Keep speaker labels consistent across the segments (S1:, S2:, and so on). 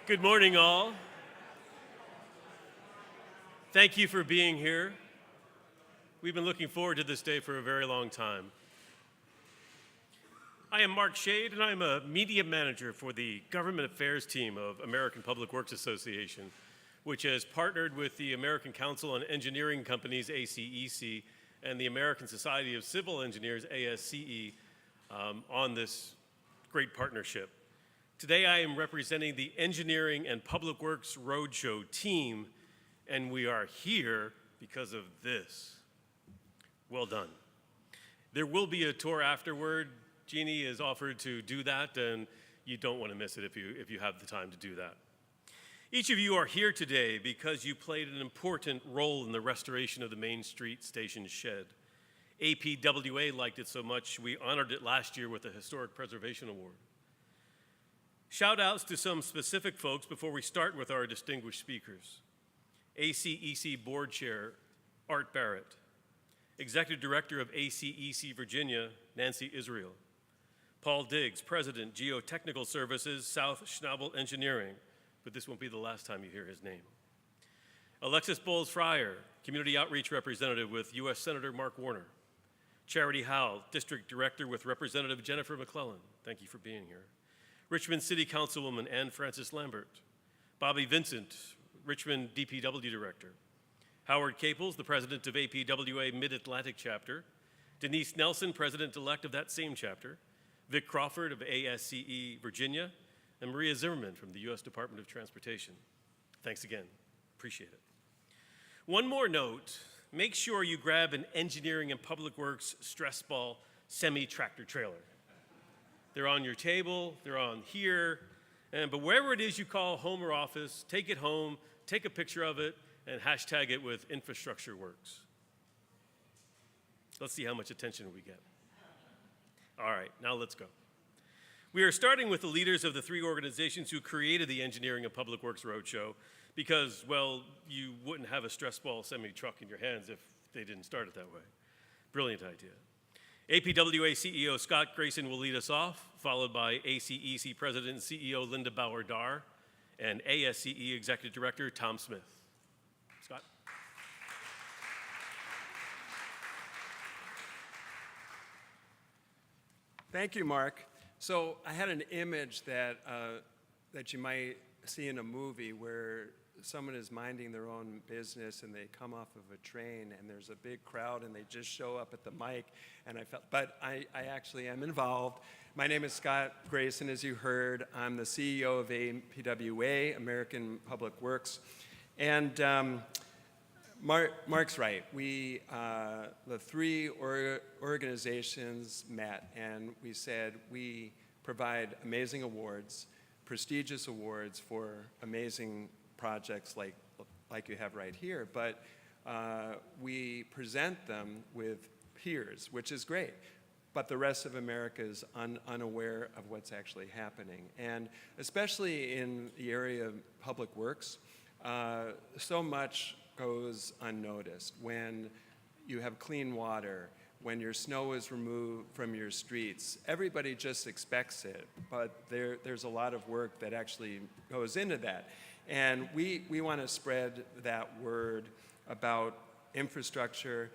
S1: Good morning, all. Thank you for being here. We've been looking forward to this day for a very long time. I am Mark Shade, and I'm a media manager for the Government Affairs team of American Public Works Association, which has partnered with the American Council on Engineering Companies, ACEC, and the American Society of Civil Engineers, ASCE, on this great partnership. Today I am representing the Engineering and Public Works Roadshow team, and we are here because of this. Well done. There will be a tour afterward. Jeannie has offered to do that, and you don't want to miss it if you have the time to do that. Each of you are here today because you played an important role in the restoration of the Main Street Station shed. APWA liked it so much, we honored it last year with a Historic Preservation Award. Shout outs to some specific folks before we start with our distinguished speakers. ACEC Board Chair, Art Barrett. Executive Director of ACEC Virginia, Nancy Israel. Paul Diggs, President, Geotechnical Services, South Schnabel Engineering, but this won't be the last time you hear his name. Alexis Bowles-Fryer, Community Outreach Representative with U.S. Senator Mark Warner. Charity Howell, District Director with Representative Jennifer McClellan. Thank you for being here. Richmond City Councilwoman Ann Francis Lambert. Bobby Vincent, Richmond DPW Director. Howard Caples, the President of APWA Mid-Atlantic Chapter. Denise Nelson, President-elect of that same chapter. Vic Crawford of ASCE Virginia. And Maria Zimmerman from the U.S. Department of Transportation. Thanks again. Appreciate it. One more note. Make sure you grab an Engineering and Public Works stress ball semi-tractor trailer. They're on your table, they're on here, but wherever it is you call home or office, take it home, take a picture of it, and hashtag it with Infrastructure Works. Let's see how much attention we get. All right, now let's go. We are starting with the leaders of the three organizations who created the Engineering and Public Works Roadshow because, well, you wouldn't have a stress ball semi-truck in your hands if they didn't start it that way. Brilliant idea. APWA CEO Scott Grayson will lead us off, followed by ACEC President and CEO Linda Bauer-Dar and ASCE Executive Director Tom Smith. Scott?
S2: Thank you, Mark. So I had an image that you might see in a movie where someone is minding their own business and they come off of a train and there's a big crowd and they just show up at the mic, and but I actually am involved. My name is Scott Grayson, as you heard. I'm the CEO of APWA, American Public Works. And Mark's right. We, the three organizations met and we said we provide amazing awards, prestigious awards for amazing projects like you have right here, but we present them with peers, which is great, but the rest of America is unaware of what's actually happening. And especially in the area of public works, so much goes unnoticed. When you have clean water, when your snow is removed from your streets, everybody just expects it, but there's a lot of work that actually goes into that. And we want to spread that word about infrastructure,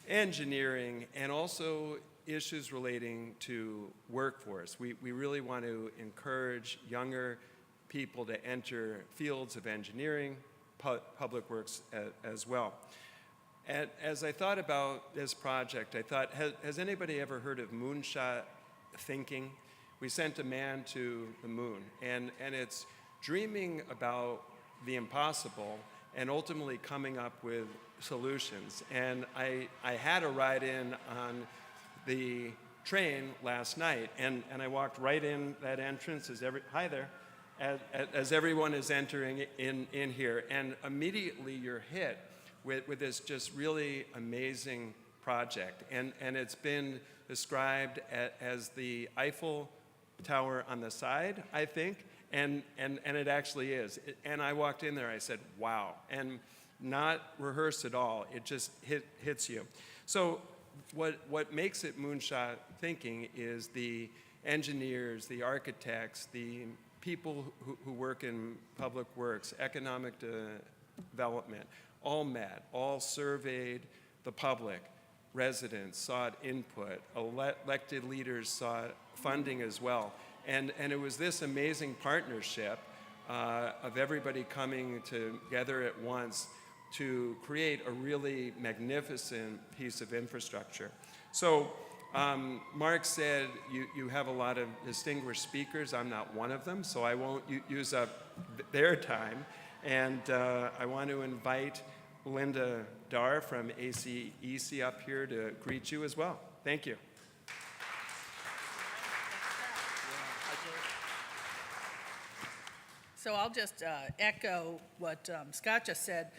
S2: engineering, and also issues relating to workforce. We really want to encourage younger people to enter fields of engineering, public works as well. And as I thought about this project, I thought, has anybody ever heard of moonshot thinking? We sent a man to the moon, and it's dreaming about the impossible and ultimately coming up with solutions. And I had a ride in on the train last night, and I walked right in that entrance hi there, as everyone is entering in here, and immediately you're hit with this just really amazing project. And it's been described as the Eiffel Tower on the side, I think, and it actually is. And I walked in there, I said, wow, and not rehearsed at all. It just hits you. So what makes it moonshot thinking is the engineers, the architects, the people who work in public works, economic development, all met, all surveyed the public, residents sought input, elected leaders sought funding as well. And it was this amazing partnership of everybody coming together at once to create a really magnificent piece of infrastructure. So Mark said you have a lot of distinguished speakers. I'm not one of them, so I won't use up their time. And I want to invite Linda Dar from ACEC up here to greet you as well. Thank you.
S3: So I'll just echo what Scott just said.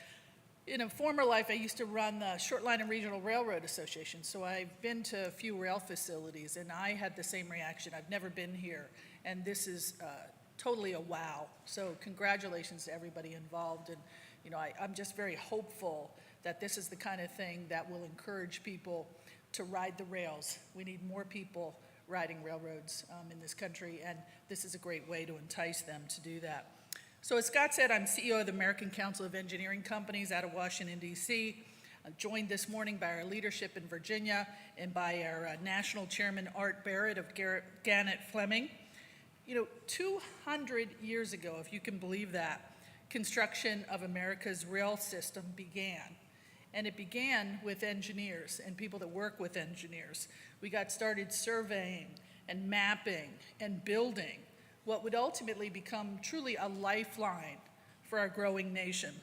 S3: In a former life, I used to run the Short Line and Regional Railroad Association, so I've been to a few rail facilities, and I had the same reaction. I've never been here, and this is totally a wow. So congratulations to everybody involved, and you know, I'm just very hopeful that this is the kind of thing that will encourage people to ride the rails. We need more people riding railroads in this country, and this is a great way to entice them to do that. So as Scott said, I'm CEO of the American Council of Engineering Companies out of Washington, D.C. I'm joined this morning by our leadership in Virginia and by our national chairman, Art Barrett of Gannett Fleming. You know, 200 years ago, if you can believe that, construction of America's rail system began. And it began with engineers and people that work with engineers. We got started surveying and mapping and building what would ultimately become truly a lifeline for our growing nation.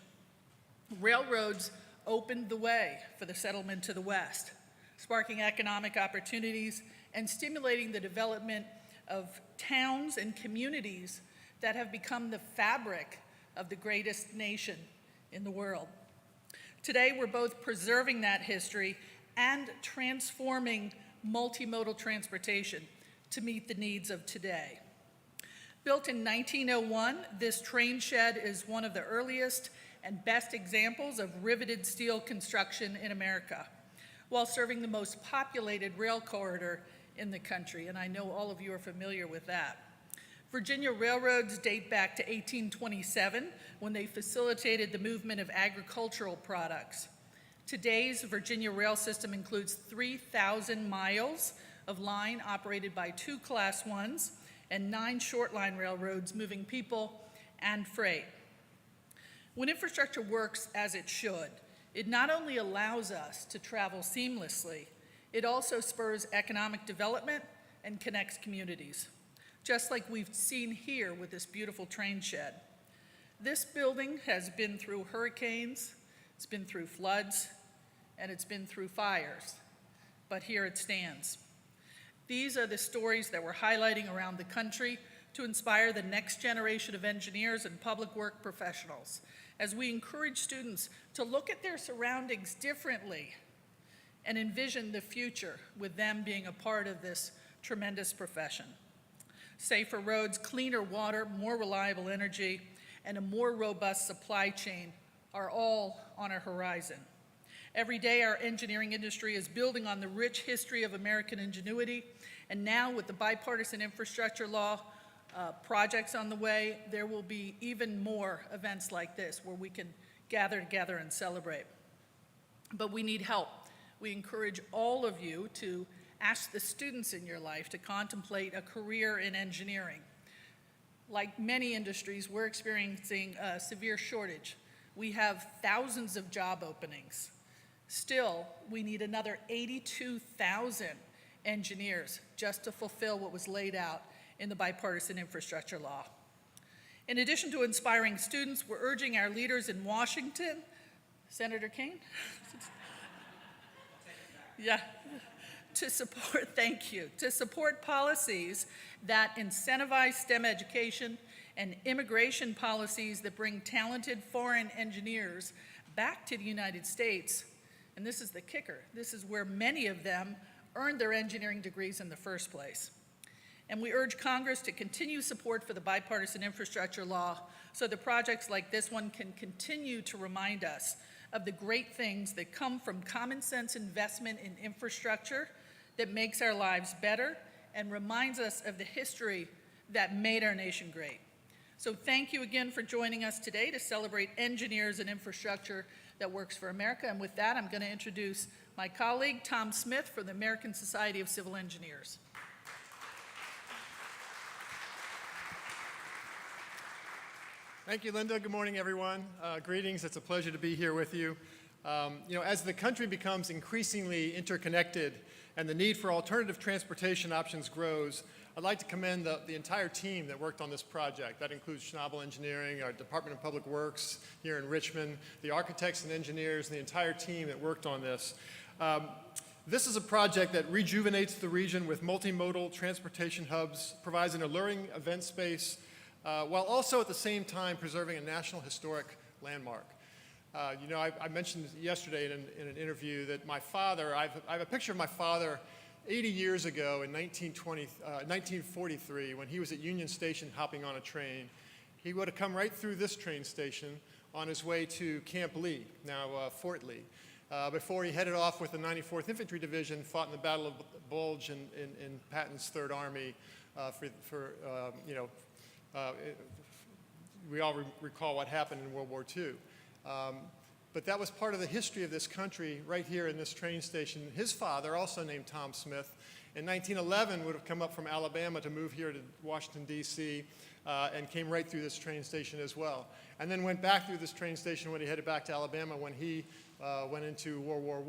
S3: Railroads opened the way for the settlement to the West, sparking economic opportunities and stimulating the development of towns and communities that have become the fabric of the greatest nation in the world. Today, we're both preserving that history and transforming multimodal transportation to meet the needs of today. Built in 1901, this train shed is one of the earliest and best examples of riveted steel construction in America, while serving the most populated rail corridor in the country, and I know all of you are familiar with that. Virginia railroads date back to 1827, when they facilitated the movement of agricultural products. Today's Virginia rail system includes 3,000 miles of line operated by 2 Class 1s and 9 short line railroads moving people and freight. When infrastructure works as it should, it not only allows us to travel seamlessly, it also spurs economic development and connects communities, just like we've seen here with this beautiful train shed. This building has been through hurricanes, it's been through floods, and it's been through fires, but here it stands. These are the stories that we're highlighting around the country to inspire the next generation of engineers and public work professionals, as we encourage students to look at their surroundings differently and envision the future with them being a part of this tremendous profession. Safer roads, cleaner water, more reliable energy, and a more robust supply chain are all on our horizon. Every day, our engineering industry is building on the rich history of American ingenuity, and now with the bipartisan infrastructure law projects on the way, there will be even more events like this where we can gather together and celebrate. But we need help. We encourage all of you to ask the students in your life to contemplate a career in engineering. Like many industries, we're experiencing a severe shortage. We have thousands of job openings. Still, we need another 82,000 engineers just to fulfill what was laid out in the bipartisan infrastructure law. In addition to inspiring students, we're urging our leaders in Washington, Senator King? Yeah. To support policies that incentivize STEM education and immigration policies that bring talented foreign engineers back to the United States. And this is the kicker. This is where many of them earned their engineering degrees in the first place. And we urge Congress to continue support for the bipartisan infrastructure law so that projects like this one can continue to remind us of the great things that come from common sense investment in infrastructure that makes our lives better and reminds us of the history that made our nation great. So thank you again for joining us today to celebrate engineers and infrastructure that works for America. And with that, I'm going to introduce my colleague, Tom Smith, from the American Society of Civil Engineers.
S4: Thank you, Linda. Good morning, everyone. Greetings. It's a pleasure to be here with you. As the country becomes increasingly interconnected and the need for alternative transportation options grows, I'd like to commend the entire team that worked on this project. That includes Schnabel Engineering, our Department of Public Works here in Richmond, the architects and engineers, and the entire team that worked on this. This is a project that rejuvenates the region with multimodal transportation hubs, provides an alluring event space, while also at the same time preserving a national historic landmark. I mentioned yesterday in an interview that my father, I have a picture of my father 80 years ago in 1943 when he was at Union Station hopping on a train. He would have come right through this train station on his way to Camp Lee, now Fort Lee, before he headed off with the 94th Infantry Division, fought in the Battle of Bulge in Patton's Third Army we all recall what happened in World War II. But that was part of the history of this country right here in this train station. His father, also named Tom Smith, in 1911 would have come up from Alabama to move here to Washington, D.C., and came right through this train station as well. And then went back through this train station when he headed back to Alabama when he went into World War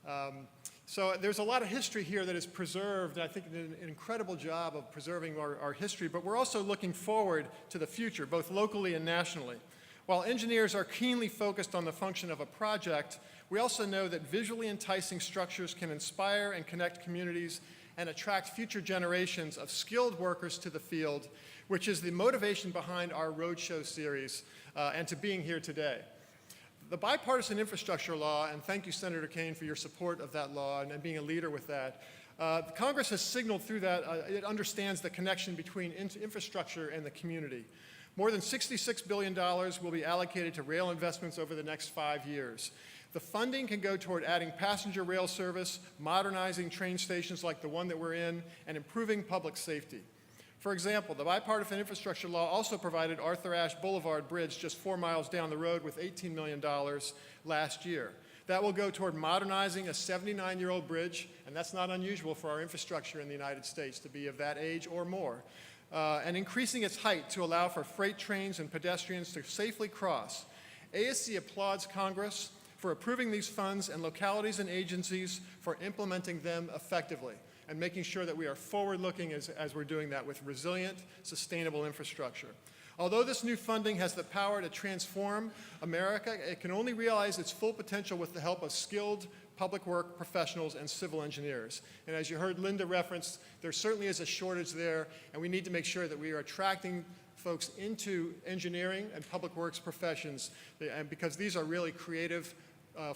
S4: I. So there's a lot of history here that is preserved, and I think did an incredible job of preserving our history, but we're also looking forward to the future, both locally and nationally. While engineers are keenly focused on the function of a project, we also know that visually enticing structures can inspire and connect communities and attract future generations of skilled workers to the field, which is the motivation behind our Roadshow series and to being here today. The bipartisan infrastructure law, and thank you, Senator Kaine, for your support of that law and being a leader with that. Congress has signaled through that it understands the connection between infrastructure and the community. More than $66 billion will be allocated to rail investments over the next 5 years. The funding can go toward adding passenger rail service, modernizing train stations like the one that we're in, and improving public safety. For example, the bipartisan infrastructure law also provided Arthur Ashe Boulevard Bridge just 4 miles down the road with $18 million last year. That will go toward modernizing a 79-year-old bridge, and that's not unusual for our infrastructure in the United States to be of that age or more, and increasing its height to allow for freight trains and pedestrians to safely cross. ASC applauds Congress for approving these funds and localities and agencies for implementing them effectively and making sure that we are forward-looking as we're doing that with resilient, sustainable infrastructure. Although this new funding has the power to transform America, it can only realize its full potential with the help of skilled public work professionals and civil engineers. And as you heard Linda reference, there certainly is a shortage there, and we need to make sure that we are attracting folks into engineering and public works professions, because these are really creative,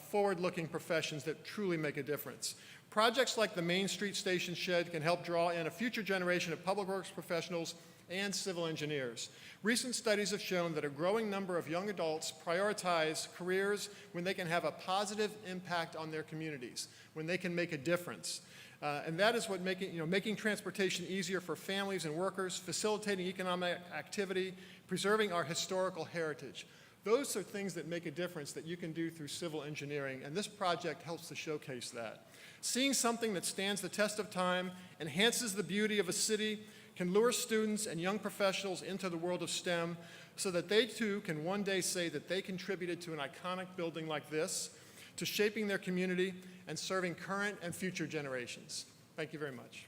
S4: forward-looking professions that truly make a difference. Projects like the Main Street Station Shed can help draw in a future generation of public works professionals and civil engineers. Recent studies have shown that a growing number of young adults prioritize careers when they can have a positive impact on their communities, when they can make a difference. And that is what making transportation easier for families and workers, facilitating economic activity, preserving our historical heritage. Those are things that make a difference that you can do through civil engineering, and this project helps to showcase that. Seeing something that stands the test of time, enhances the beauty of a city, can lure students and young professionals into the world of STEM so that they too can one day say that they contributed to an iconic building like this, to shaping their community and serving current and future generations. Thank you very much.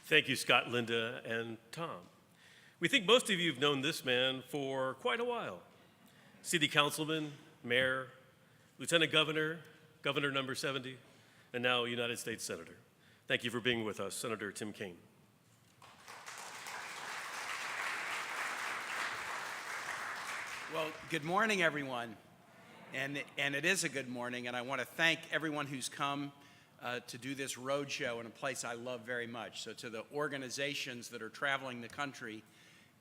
S1: Thank you, Scott, Linda, and Tom. We think most of you have known this man for quite a while. City councilman, mayor, lieutenant governor, governor number 70, and now United States Senator. Thank you for being with us, Senator Tim Kaine.
S5: Well, good morning, everyone. And it is a good morning, and I want to thank everyone who's come to do this roadshow in a place I love very much. So to the organizations that are traveling the country,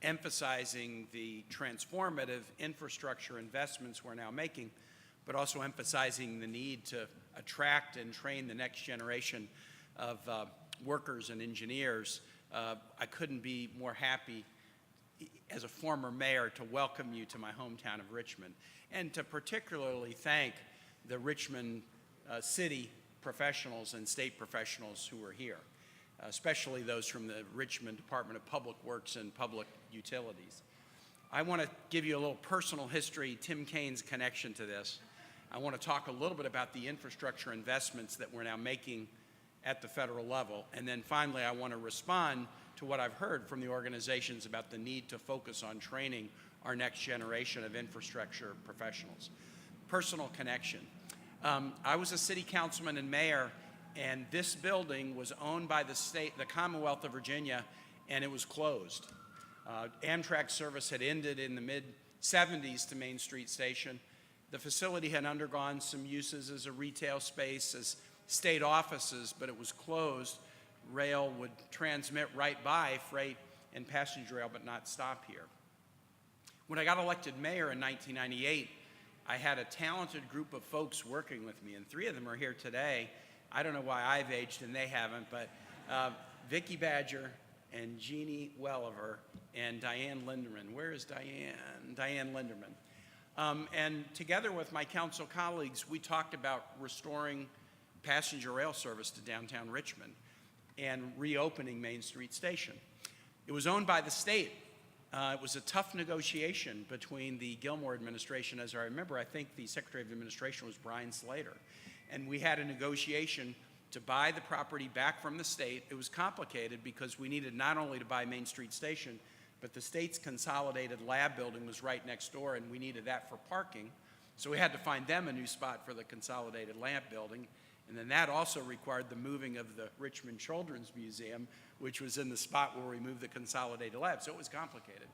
S5: emphasizing the transformative infrastructure investments we're now making, but also emphasizing the need to attract and train the next generation. of workers and engineers, I couldn't be more happy as a former mayor to welcome you to my hometown of Richmond, and to particularly thank the Richmond city professionals and state professionals who are here, especially those from the Richmond Department of Public Works and Public Utilities. I want to give you a little personal history, Tim Kaine's connection to this. I want to talk a little bit about the infrastructure investments that we're now making at the federal level. And then finally, I want to respond to what I've heard from the organizations about the need to focus on training our next generation of infrastructure professionals. Personal connection. I was a city councilman and mayor, and this building was owned by the Commonwealth of Virginia, and it was closed. Amtrak service had ended in the mid-'70s to Main Street Station. The facility had undergone some uses as a retail space, as state offices, but it was closed. Rail would transmit right by freight and passenger rail, but not stop here. When I got elected mayor in 1998, I had a talented group of folks working with me, and 3 of them are here today. I don't know why I've aged and they haven't, but Vicki Badger and Jeannie Welliver and Diane Linderman. Where is Diane? Diane Linderman. And together with my council colleagues, we talked about restoring passenger rail service to downtown Richmond and reopening Main Street Station. It was owned by the state. It was a tough negotiation between the Gilmore administration. As I remember, I think the Secretary of Administration was Brian Slater. And we had a negotiation to buy the property back from the state. It was complicated because we needed not only to buy Main Street Station, but the state's consolidated lab building was right next door, and we needed that for parking. So we had to find them a new spot for the consolidated lab building. And then that also required the moving of the Richmond Children's Museum, which was in the spot where we moved the consolidated lab. So it was complicated.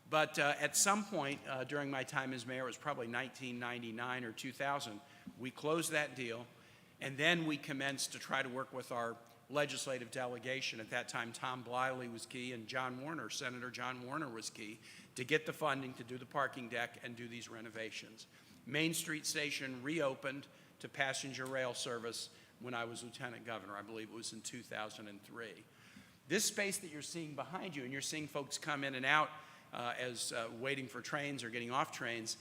S5: But at some point during my time as mayor, it was probably 1999 or 2000, we closed that deal. And then we commenced to try to work with our legislative delegation. At that time, Tom Bliley was key, and John Warner, Senator John Warner, was key to get the funding to do the parking deck and do these renovations. Main Street Station reopened to passenger rail service when I was lieutenant governor. I believe it was in 2003. This space that you're seeing behind you, and you're seeing folks come in and out as waiting for trains or getting off trains,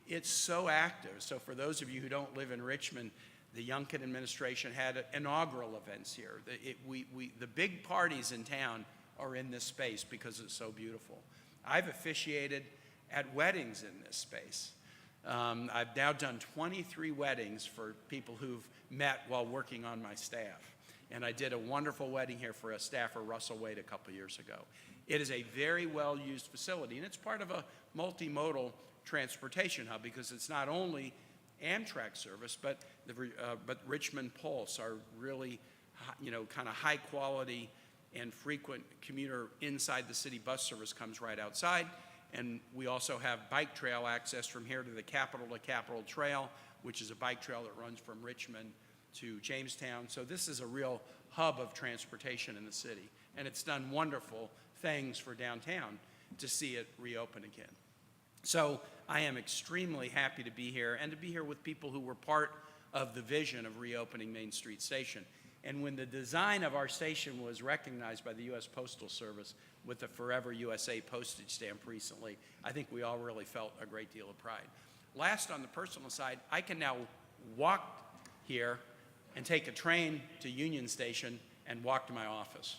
S5: it's so active. So for those of you who don't live in Richmond, the Youngkin administration had inaugural events here. The big parties in town are in this space because it's so beautiful. I've officiated at weddings in this space. I've now done 23 weddings for people who've met while working on my staff. And I did a wonderful wedding here for a staffer, Russell Wade, a couple years ago. It is a very well-used facility, and it's part of a multimodal transportation hub because it's not only Amtrak service, but Richmond Pulse, our really, kind of high quality and frequent commuter inside the city bus service comes right outside. And we also have bike trail access from here to the Capitol Trail, which is a bike trail that runs from Richmond to Jamestown. So this is a real hub of transportation in the city. And it's done wonderful things for downtown to see it reopen again. So I am extremely happy to be here and to be here with people who were part of the vision of reopening Main Street Station. And when the design of our station was recognized by the U.S. Postal Service with the Forever USA postage stamp recently, I think we all really felt a great deal of pride. Last, on the personal side, I can now walk here and take a train to Union Station and walk to my office,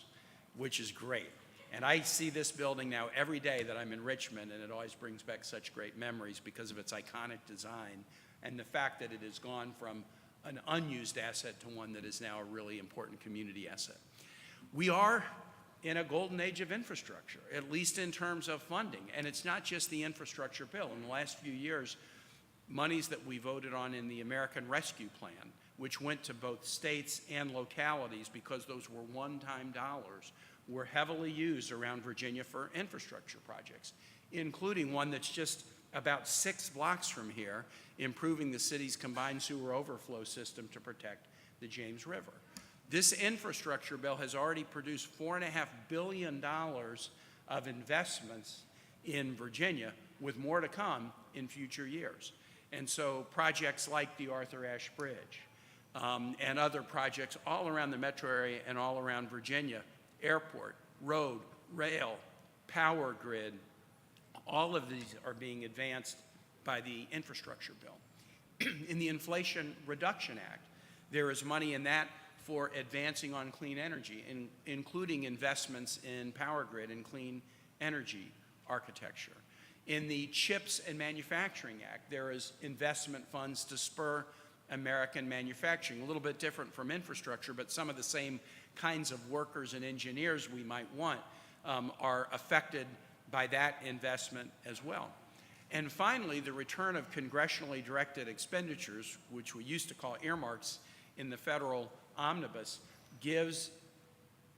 S5: which is great. And I see this building now every day that I'm in Richmond, and it always brings back such great memories because of its iconic design and the fact that it has gone from an unused asset to one that is now a really important community asset. We are in a golden age of infrastructure, at least in terms of funding. And it's not just the infrastructure bill. In the last few years, monies that we voted on in the American Rescue Plan, which went to both states and localities because those were one-time dollars, were heavily used around Virginia for infrastructure projects, including one that's just about 6 blocks from here, improving the city's combined sewer overflow system to protect the James River. This infrastructure bill has already produced $4.5 billion of investments in Virginia, with more to come in future years. And so projects like the Arthur Ashe Bridge, and other projects all around the metro area and all around Virginia. Airport, road, rail, power grid, all of these are being advanced by the infrastructure bill. In the Inflation Reduction Act, there is money in that for advancing on clean energy, including investments in power grid and clean energy architecture. In the CHIPS and Manufacturing Act, there is investment funds to spur American manufacturing, a little bit different from infrastructure, but some of the same kinds of workers and engineers we might want are affected by that investment as well. And finally, the return of congressionally directed expenditures, which we used to call earmarks in the federal omnibus, gives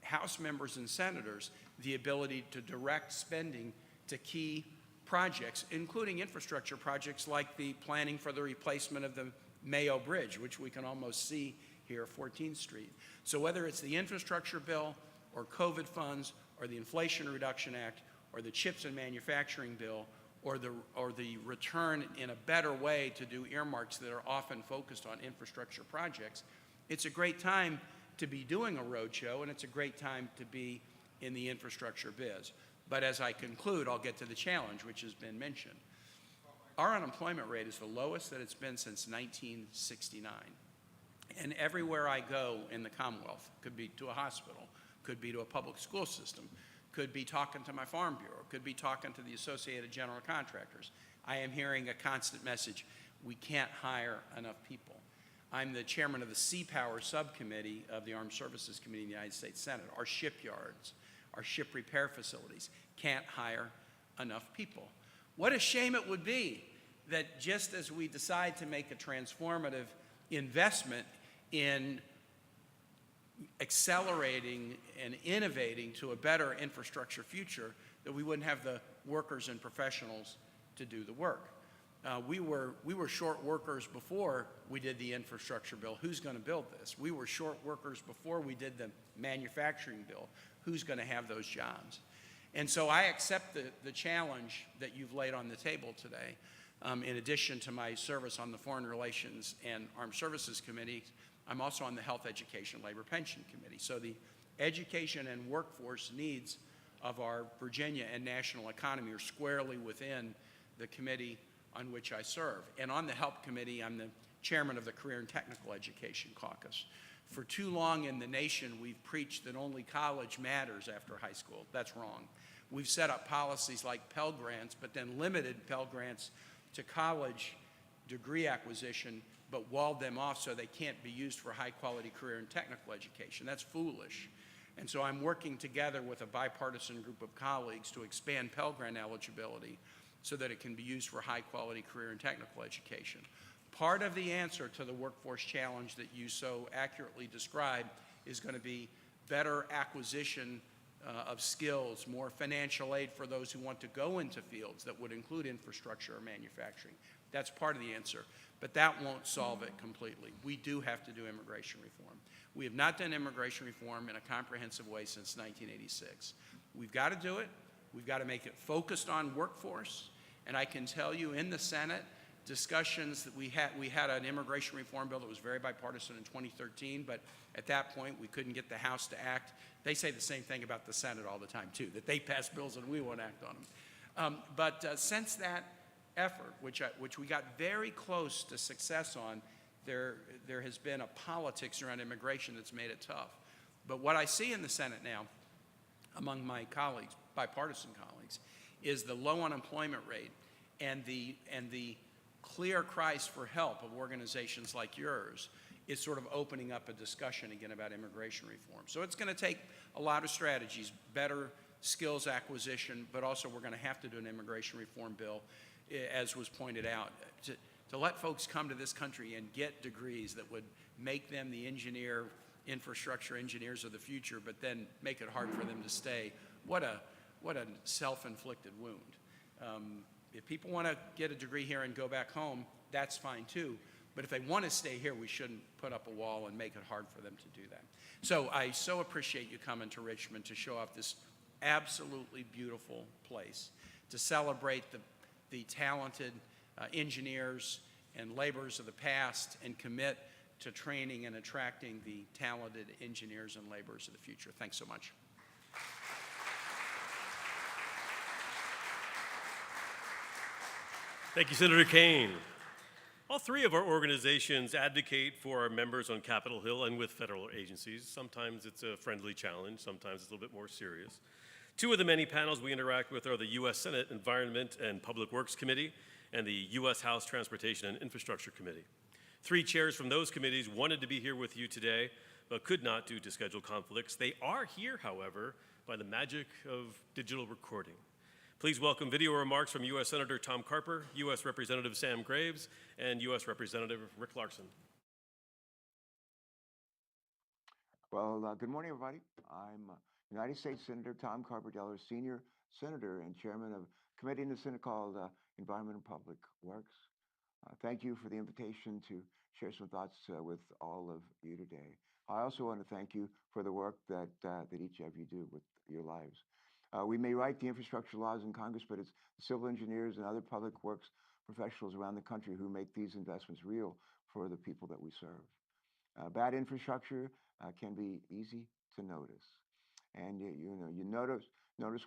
S5: House members and senators the ability to direct spending to key projects, including infrastructure projects like the planning for the replacement of the Mayo Bridge, which we can almost see here, 14th Street. So whether it's the infrastructure bill or COVID funds or the Inflation Reduction Act or the CHIPS and Manufacturing bill or the return in a better way to do earmarks that are often focused on infrastructure projects, it's a great time to be doing a roadshow, and it's a great time to be in the infrastructure biz. But as I conclude, I'll get to the challenge, which has been mentioned. Our unemployment rate is the lowest that it's been since 1969. And everywhere I go in the Commonwealth, could be to a hospital, could be to a public school system, could be talking to my Farm Bureau, could be talking to the Associated General Contractors, I am hearing a constant message: we can't hire enough people. I'm the chairman of the Sea Power Subcommittee of the Armed Services Committee in the United States Senate. Our shipyards, our ship repair facilities can't hire enough people. What a shame it would be that just as we decide to make a transformative investment in accelerating and innovating to a better infrastructure future, that we wouldn't have the workers and professionals to do the work. We were short workers before we did the infrastructure bill. Who's going to build this? We were short workers before we did the manufacturing bill. Who's going to have those jobs? And so I accept the challenge that you've laid on the table today. In addition to my service on the Foreign Relations and Armed Services Committee, I'm also on the Health, Education, Labor, Pension Committee. So the education and workforce needs of our Virginia and national economy are squarely within the committee on which I serve. And on the Help Committee, I'm the chairman of the Career and Technical Education Caucus. For too long in the nation, we've preached that only college matters after high school. That's wrong. We've set up policies like Pell Grants, but then limited Pell Grants to college degree acquisition, but walled them off so they can't be used for high-quality career and technical education. That's foolish. And so I'm working together with a bipartisan group of colleagues to expand Pell Grant eligibility so that it can be used for high-quality career and technical education. Part of the answer to the workforce challenge that you so accurately described is going to be better acquisition of skills, more financial aid for those who want to go into fields that would include infrastructure or manufacturing. That's part of the answer, but that won't solve it completely. We do have to do immigration reform. We have not done immigration reform in a comprehensive way since 1986. We've got to do it. We've got to make it focused on workforce, and I can tell you in the Senate, discussions that we had an immigration reform bill that was very bipartisan in 2013, but at that point we couldn't get the House to act. They say the same thing about the Senate all the time too, that they pass bills and we won't act on them. But since that effort, which we got very close to success on, there has been a politics around immigration that's made it tough. But what I see in the Senate now, among my colleagues, bipartisan colleagues, is the low unemployment rate and the clear cries for help of organizations like yours is sort of opening up a discussion again about immigration reform. So it's going to take a lot of strategies, better skills acquisition, but also we're going to have to do an immigration reform bill, as was pointed out, to let folks come to this country and get degrees that would make them the infrastructure engineers of the future, but then make it hard for them to stay. What a self-inflicted wound. If people want to get a degree here and go back home, that's fine too. But if they want to stay here, we shouldn't put up a wall and make it hard for them to do that. So I so appreciate you coming to Richmond to show off this absolutely beautiful place, to celebrate the talented engineers and laborers of the past and commit to training and attracting the talented engineers and laborers of the future. Thanks so much.
S1: Thank you, Senator Kane. All three of our organizations advocate for our members on Capitol Hill and with federal agencies. Sometimes it's a friendly challenge, sometimes it's a little bit more serious. Two of the many panels we interact with are the U.S. Senate Environment and Public Works Committee and the U.S. House Transportation and Infrastructure Committee. Three chairs from those committees wanted to be here with you today, but could not due to schedule conflicts. They are here, however, by the magic of digital recording. Please welcome video remarks from U.S. Senator Tom Carper, U.S. Representative Sam Graves, and U.S. Representative Rick Larson.
S6: Well, good morning, everybody. I'm United States Senator Tom Carper, Delaware Senior Senator and Chairman of a committee in the Senate called Environment and Public Works. Thank you for the invitation to share some thoughts with all of you today. I also want to thank you for the work that each of you do with your lives. We may write the infrastructure laws in Congress, but it's civil engineers and other public works professionals around the country who make these investments real for the people that we serve. Bad infrastructure can be easy to notice. And you notice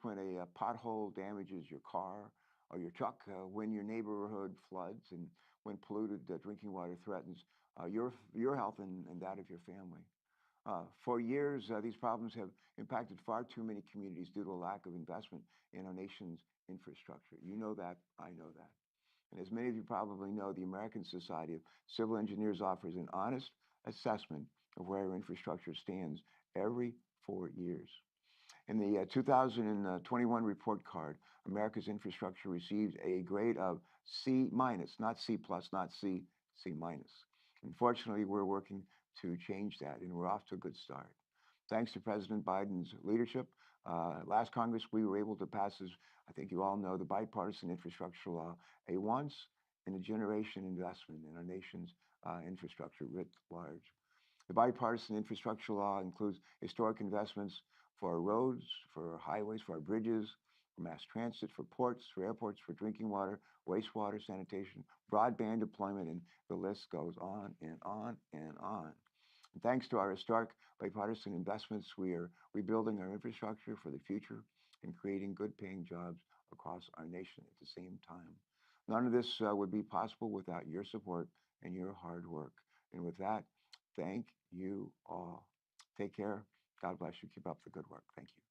S6: when a pothole damages your car or your truck, when your neighborhood floods, and when polluted drinking water threatens your health and that of your family. For years, these problems have impacted far too many communities due to a lack of investment in our nation's infrastructure. You know that, I know that. And as many of you probably know, the American Society of Civil Engineers offers an honest assessment of where our infrastructure stands every 4 years. In the 2021 report card, America's infrastructure received a grade of C-, not C+, not C, C-. Unfortunately, we're working to change that, and we're off to a good start. Thanks to President Biden's leadership, last Congress, we were able to pass, as I think you all know, the bipartisan infrastructure law, a once-in-a-generation investment in our nation's infrastructure writ large. The bipartisan infrastructure law includes historic investments for our roads, for our highways, for our bridges, for mass transit, for ports, for airports, for drinking water, wastewater, sanitation, broadband deployment, and the list goes on and on and on. And thanks to our historic bipartisan investments, we are rebuilding our infrastructure for the future and creating good-paying jobs across our nation at the same time. None of this would be possible without your support and your hard work. And with that, thank you all. Take care. God bless you. Keep up the good work. Thank you.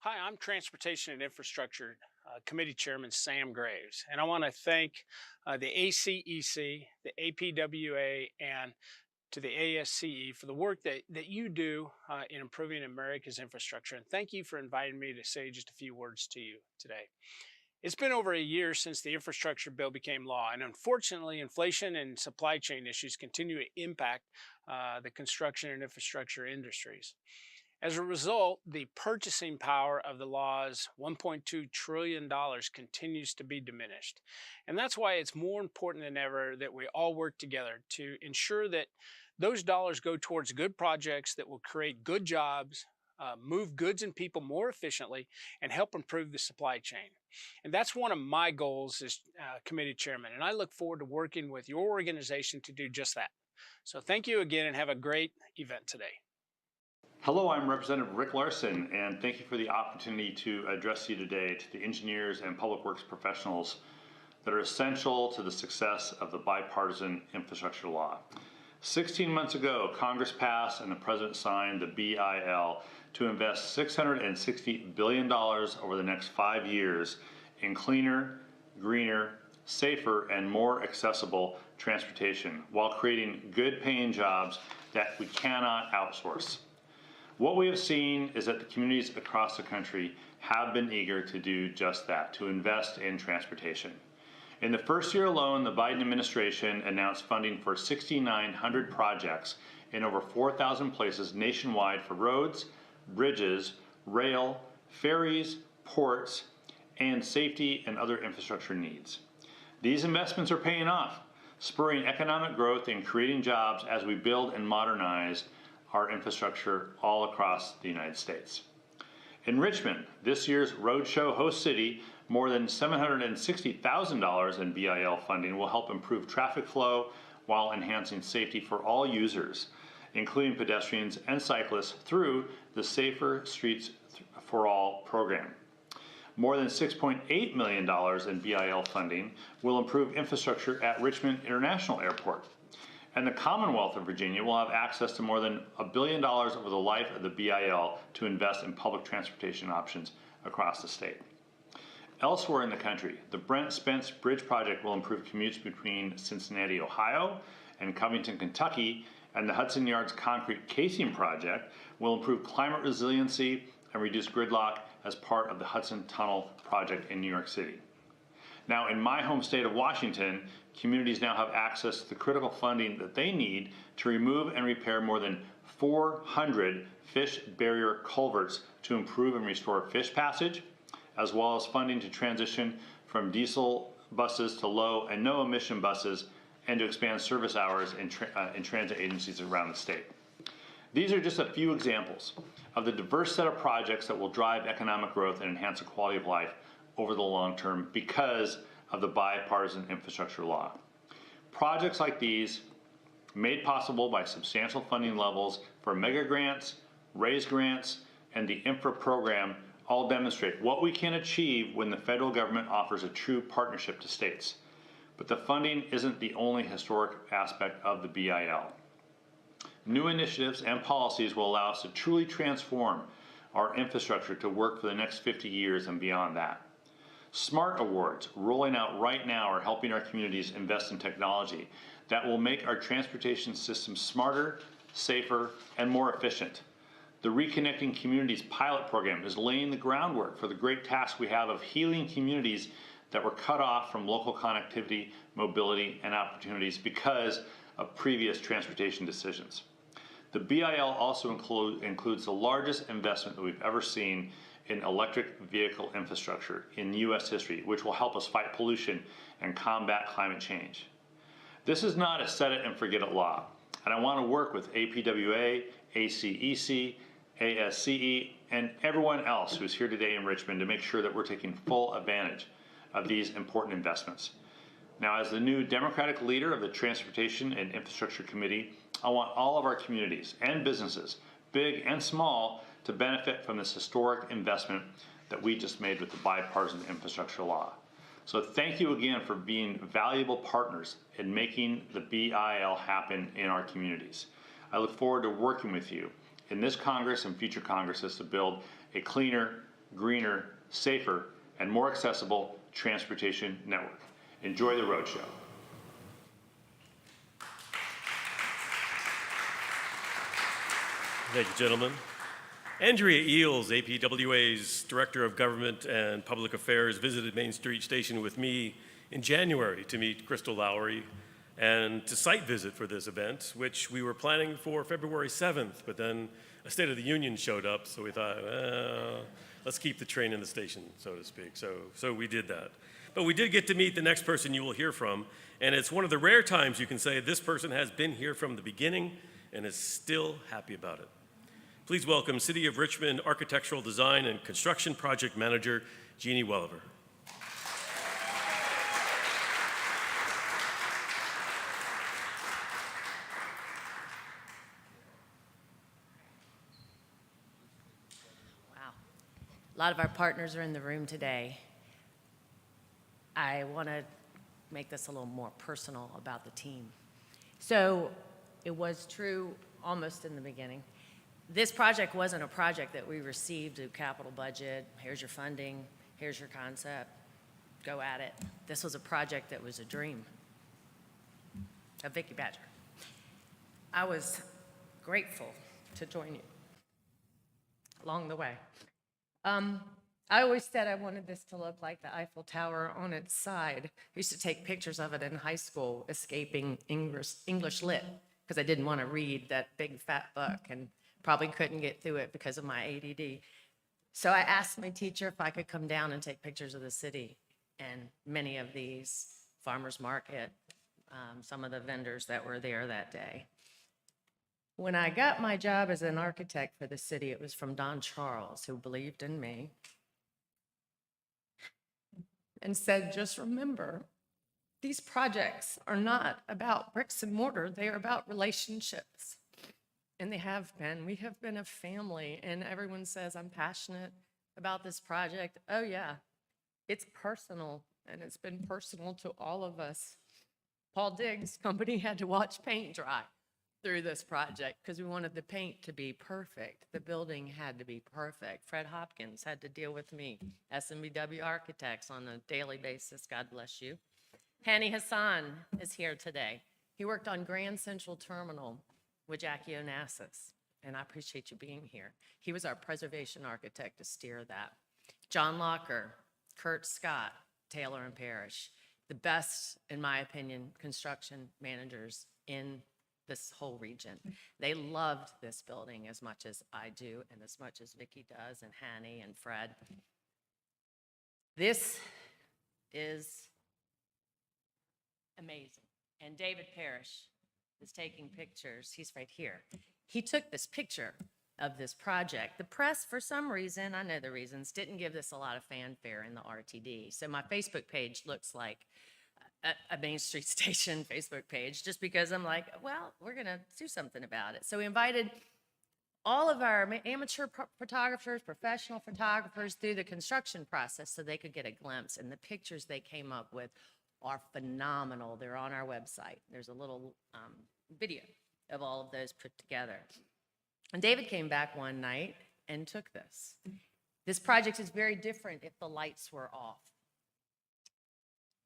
S7: Hi, I'm Transportation and Infrastructure Committee Chairman Sam Graves, and I want to thank the ACEC, the APWA, and to the ASCE for the work that you do in improving America's infrastructure. And thank you for inviting me to say just a few words to you today. It's been over a year since the infrastructure bill became law, and unfortunately, inflation and supply chain issues continue to impact the construction and infrastructure industries. As a result, the purchasing power of the law's $1.2 trillion continues to be diminished. And that's why it's more important than ever that we all work together to ensure that those dollars go towards good projects that will create good jobs, move goods and people more efficiently, and help improve the supply chain. And that's one of my goals as committee chairman, and I look forward to working with your organization to do just that. So thank you again, and have a great event today.
S8: Hello, I'm Representative Rick Larson, and thank you for the opportunity to address you today to the engineers and public works professionals that are essential to the success of the bipartisan infrastructure law. 16 months ago, Congress passed and the President signed the BIL to invest $660 billion over the next 5 years in cleaner, greener, safer, and more accessible transportation while creating good-paying jobs that we cannot outsource. What we have seen is that the communities across the country have been eager to do just that, to invest in transportation. In the first year alone, the Biden administration announced funding for 6,900 projects in over 4,000 places nationwide for roads, bridges, rail, ferries, ports, and safety and other infrastructure needs. These investments are paying off, spurring economic growth and creating jobs as we build and modernize our infrastructure all across the United States. In Richmond, this year's Roadshow host city, More than $760,000 in BIL funding will help improve traffic flow while enhancing safety for all users, including pedestrians and cyclists, through the Safer Streets for All program. More than $6.8 million in BIL funding will improve infrastructure at Richmond International Airport. And the Commonwealth of Virginia will have access to more than $1 billion over the life of the BIL to invest in public transportation options across the state. Elsewhere in the country, the Brent Spence Bridge project will improve commutes between Cincinnati, Ohio, and Covington, Kentucky, and the Hudson Yards Concrete Casing Project will improve climate resiliency and reduce gridlock as part of the Hudson Tunnel project in New York City. Now, in my home state of Washington, communities now have access to the critical funding that they need to remove and repair more than 400 fish barrier culverts to improve and restore fish passage, as well as funding to transition from diesel buses to low and no emission buses, and to expand service hours in transit agencies around the state. These are just a few examples of the diverse set of projects that will drive economic growth and enhance the quality of life over the long term because of the bipartisan infrastructure law. Projects like these, made possible by substantial funding levels for mega grants, RAISE grants, and the infra program, all demonstrate what we can achieve when the federal government offers a true partnership to states. But the funding isn't the only historic aspect of the BIL. New initiatives and policies will allow us to truly transform our infrastructure to work for the next 50 years and beyond that. SMART awards rolling out right now are helping our communities invest in technology that will make our transportation system smarter, safer, and more efficient. The Reconnecting Communities pilot program is laying the groundwork for the great task we have of healing communities that were cut off from local connectivity, mobility, and opportunities because of previous transportation decisions. The BIL also includes the largest investment that we've ever seen in electric vehicle infrastructure in U.S. history, which will help us fight pollution and combat climate change. This is not a set it and forget it law, and I want to work with APWA, ACEC, ASCE, and everyone else who's here today in Richmond to make sure that we're taking full advantage of these important investments. Now, as the new Democratic leader of the Transportation and Infrastructure Committee, I want all of our communities and businesses, big and small, to benefit from this historic investment that we just made with the bipartisan infrastructure law. So thank you again for being valuable partners in making the BIL happen in our communities. I look forward to working with you in this Congress and future Congresses to build a cleaner, greener, safer, and more accessible transportation network. Enjoy the Roadshow.
S1: Thank you, gentlemen. Andrea Eels, APWA's Director of Government and Public Affairs, visited Main Street Station with me in January to meet Crystal Lowry and to site visit for this event, which we were planning for February 7th, but then a State of the Union showed up, so we thought, well, let's keep the train in the station, so to speak. So we did that. But we did get to meet the next person you will hear from, and it's one of the rare times you can say this person has been here from the beginning and is still happy about it. Please welcome City of Richmond Architectural Design and Construction Project Manager, Jeannie Welliver.
S9: Wow. A lot of our partners are in the room today. I want to make this a little more personal about the team. So it was true almost in the beginning. This project wasn't a project that we received a capital budget. Here's your funding. Here's your concept. Go at it. This was a project that was a dream of Vicki Badger. I was grateful to join you along the way. I always said I wanted this to look like the Eiffel Tower on its side. I used to take pictures of it in high school, escaping English lit, because I didn't want to read that big fat book and probably couldn't get through it because of my ADD. So I asked my teacher if I could come down and take pictures of the city and many of these, farmers market, some of the vendors that were there that day. When I got my job as an architect for the city, it was from Don Charles, who believed in me.
S10: and said, just remember, these projects are not about bricks and mortar, they are about relationships. And they have been. We have been a family, and everyone says, I'm passionate about this project. Oh, yeah, it's personal, and it's been personal to all of us. Paul Diggs' company had to watch paint dry through this project because we wanted the paint to be perfect. The building had to be perfect. Fred Hopkins had to deal with me, SMBW Architects, on a daily basis. God bless you. Hani Hassan is here today. He worked on Grand Central Terminal with Jackie Onassis, and I appreciate you being here. He was our preservation architect to steer that. John Locker, Kurt Scott, Taylor and Parrish, the best, in my opinion, construction managers in this whole region. They loved this building as much as I do and as much as Vicki does, and Hani and Fred. This is amazing. And David Parrish is taking pictures. He's right here. He took this picture of this project. The press, for some reason, I know the reasons, didn't give this a lot of fanfare in the RTD. So my Facebook page looks like a Main Street Station Facebook page, just because I'm like, well, we're going to do something about it. So we invited all of our amateur photographers, professional photographers through the construction process so they could get a glimpse. And the pictures they came up with are phenomenal. They're on our website. There's a little video of all of those put together. And David came back one night and took this. This project is very different if the lights were off.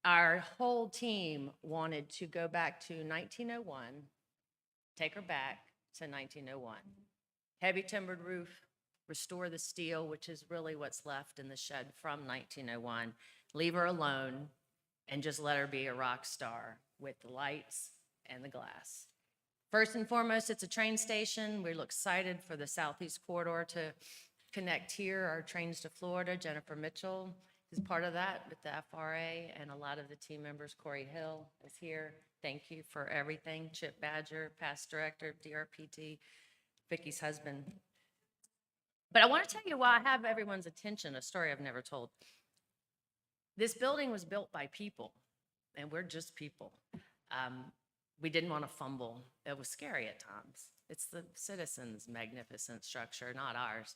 S10: Our whole team wanted to go back to 1901, take her back to 1901. Heavy timbered roof, restore the steel, which is really what's left in the shed from 1901, leave her alone, and just let her be a rock star with the lights and the glass. First and foremost, it's a train station. We're excited for the Southeast Corridor to connect here, our trains to Florida. Jennifer Mitchell is part of that with the FRA, and a lot of the team members. Corey Hill is here. Thank you for everything. Chip Badger, past director of DRPT, Vicki's husband. But I want to tell you why I have everyone's attention, a story I've never told. This building was built by people, and we're just people. We didn't want to fumble. It was scary at times. It's the citizens' magnificent structure, not ours.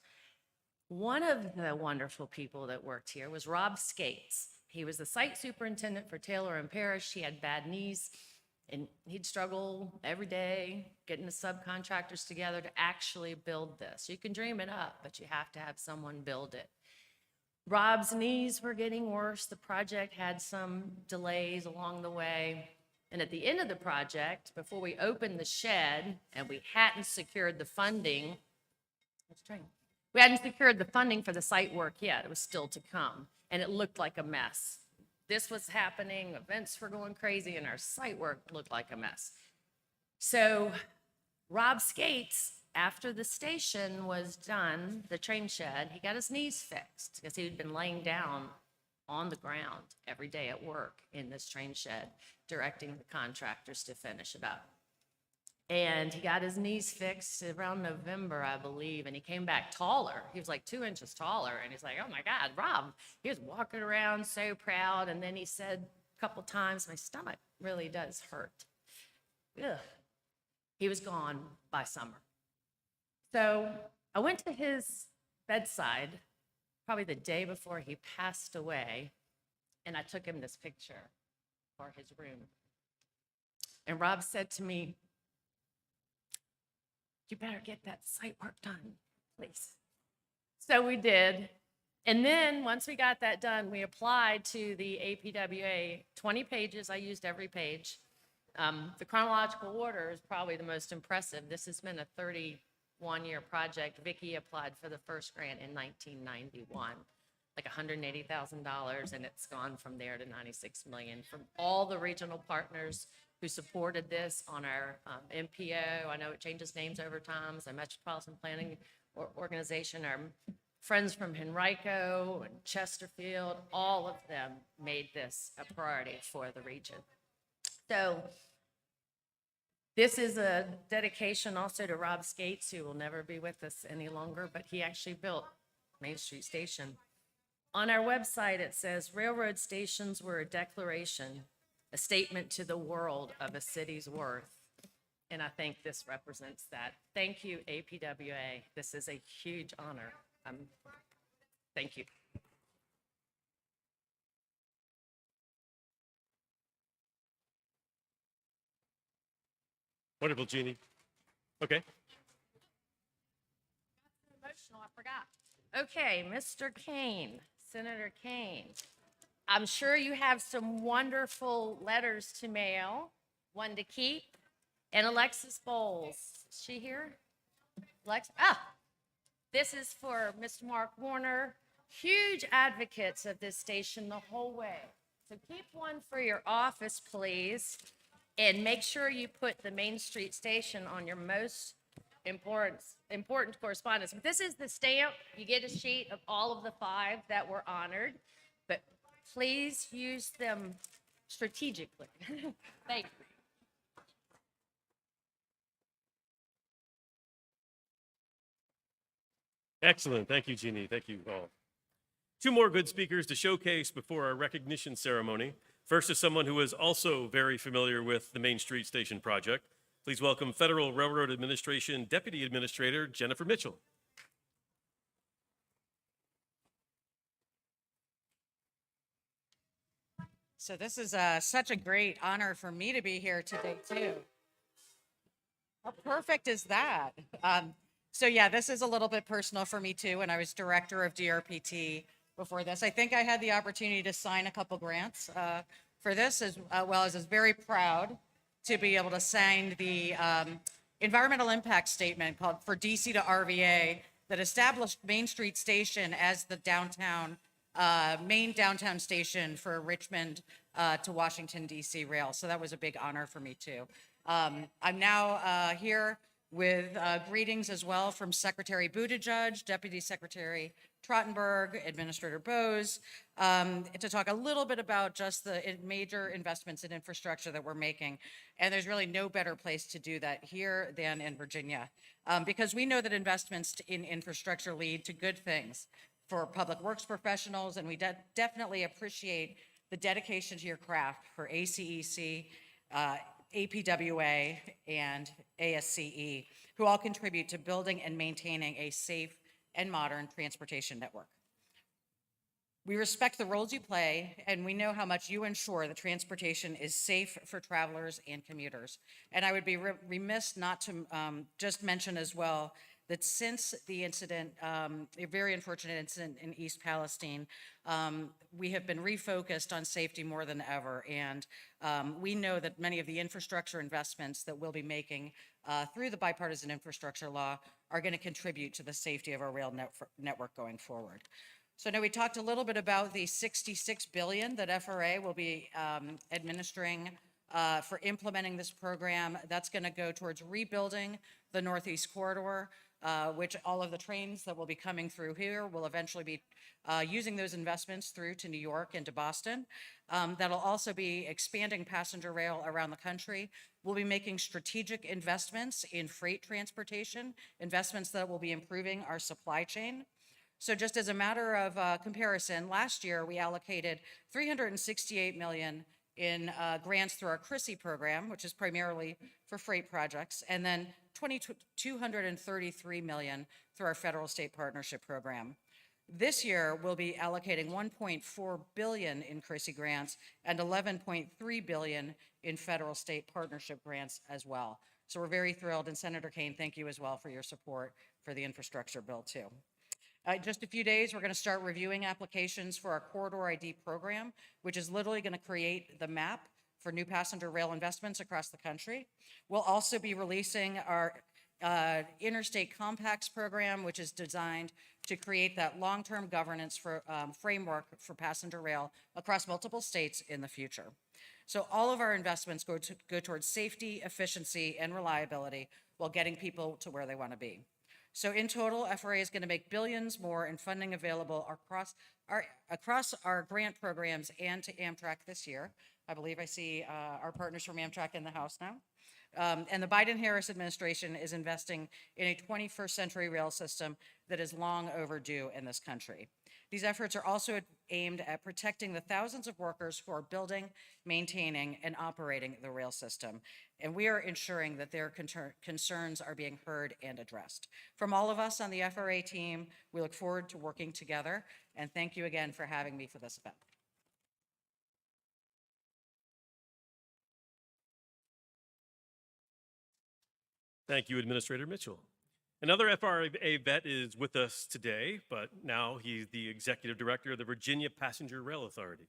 S10: One of the wonderful people that worked here was Rob Skates. He was the site superintendent for Taylor and Parrish. He had bad knees, and he'd struggle every day getting the subcontractors together to actually build this. You can dream it up, but you have to have someone build it. Rob's knees were getting worse. The project had some delays along the way. And at the end of the project, before we opened the shed, and we hadn't secured the funding, we hadn't secured the funding for the site work yet. It was still to come, and it looked like a mess. This was happening, events were going crazy, and our site work looked like a mess. So Rob Skates, after the station was done, the train shed, he got his knees fixed because he'd been laying down on the ground every day at work in this train shed, directing the contractors to finish it up. And he got his knees fixed around November, I believe, and he came back taller. He was like 2 inches taller, and he's like, oh my God, Rob. He was walking around so proud, and then he said a couple times, my stomach really does hurt. Ugh. He was gone by summer. So I went to his bedside probably the day before he passed away, and I took him this picture for his room. And Rob said to me, you better get that site work done, please. So we did. And then once we got that done, we applied to the APWA, 20 pages. I used every page. The chronological order is probably the most impressive. This has been a 31-year project. Vicki applied for the first grant in 1991, like $180,000, and it's gone from there to $96 million from all the regional partners who supported this on our MPO. I know it changes names over time. So Metropolitan Planning Organization, our friends from Henrico and Chesterfield, all of them made this a priority for the region. So this is a dedication also to Rob Skates, who will never be with us any longer, but he actually built Main Street Station On our website, it says railroad stations were a declaration, a statement to the world of a city's worth. And I think this represents that. Thank you, APWA. This is a huge honor. Thank you.
S1: Wonderful, Jeannie. Okay.
S10: Emotional, I forgot. Okay, Mr. Kane, Senator Kane. I'm sure you have some wonderful letters to mail, one to keep. And Alexis Bowles, is she here? This is for Mr. Mark Warner, huge advocates of this station the whole way. So keep one for your office, please. And make sure you put the Main Street Station on your most important correspondence. But this is the stamp. You get a sheet of all of the 5 that were honored, but please use them strategically. Thank you.
S1: Excellent. Thank you, Jeannie. Thank you all. 2 more good speakers to showcase before our recognition ceremony. First is someone who is also very familiar with the Main Street Station project. Please welcome Federal Railroad Administration Deputy Administrator Jennifer Mitchell.
S11: So this is such a great honor for me to be here today, too. How perfect is that? So yeah, this is a little bit personal for me, too, and I was director of DRPT before this. I think I had the opportunity to sign a couple grants for this, as well as I was very proud to be able to sign the environmental impact statement called for DC to RVA that established Main Street Station as the downtown main downtown station for Richmond to Washington, D.C. rail. So that was a big honor for me, too. I'm now here with greetings as well from Secretary Buttigieg, Deputy Secretary Trottenberg, Administrator Bose, to talk a little bit about just the major investments in infrastructure that we're making. And there's really no better place to do that here than in Virginia, because we know that investments in infrastructure lead to good things for public works professionals, and we definitely appreciate the dedication to your craft for ACEC, APWA, and ASCE, who all contribute to building and maintaining a safe and modern transportation network. We respect the roles you play, and we know how much you ensure that transportation is safe for travelers and commuters. And I would be remiss not to just mention as well that since the incident, a very unfortunate incident in East Palestine, we have been refocused on safety more than ever. And we know that many of the infrastructure investments that we'll be making through the bipartisan infrastructure law are going to contribute to the safety of our rail network going forward. So now we talked a little bit about the $66 billion that FRA will be administering for implementing this program. That's going to go towards rebuilding the Northeast Corridor, which all of the trains that will be coming through here will eventually be using those investments through to New York and to Boston. That'll also be expanding passenger rail around the country. We'll be making strategic investments in freight transportation, investments that will be improving our supply chain. So just as a matter of comparison, last year we allocated $368 million in grants through our CRISI program, which is primarily for freight projects, and then $233 million through our federal state partnership program. This year, we'll be allocating $1.4 billion in CRISI grants and $11.3 billion in federal state partnership grants as well. So we're very thrilled, and Senator Kane, thank you as well for your support for the infrastructure bill too. Just a few days, we're going to start reviewing applications for our Corridor ID program, which is literally going to create the map for new passenger rail investments across the country. We'll also be releasing our Interstate Compacts program, which is designed to create that long-term governance for framework for passenger rail across multiple states in the future. So all of our investments go towards safety, efficiency, and reliability while getting people to where they want to be. So in total, FRA is going to make billions more in funding available across our grant programs and to Amtrak this year. I believe I see our partners from Amtrak in the house now. And the Biden-Harris administration is investing in a 21st century rail system that is long overdue in this country. These efforts are also aimed at protecting the thousands of workers who are building, maintaining, and operating the rail system, and we are ensuring that their concerns are being heard and addressed. From all of us on the FRA team, we look forward to working together, and thank you again for having me for this event.
S1: Thank you, Administrator Mitchell. Another FRA vet is with us today, but now he's the Executive Director of the Virginia Passenger Rail Authority.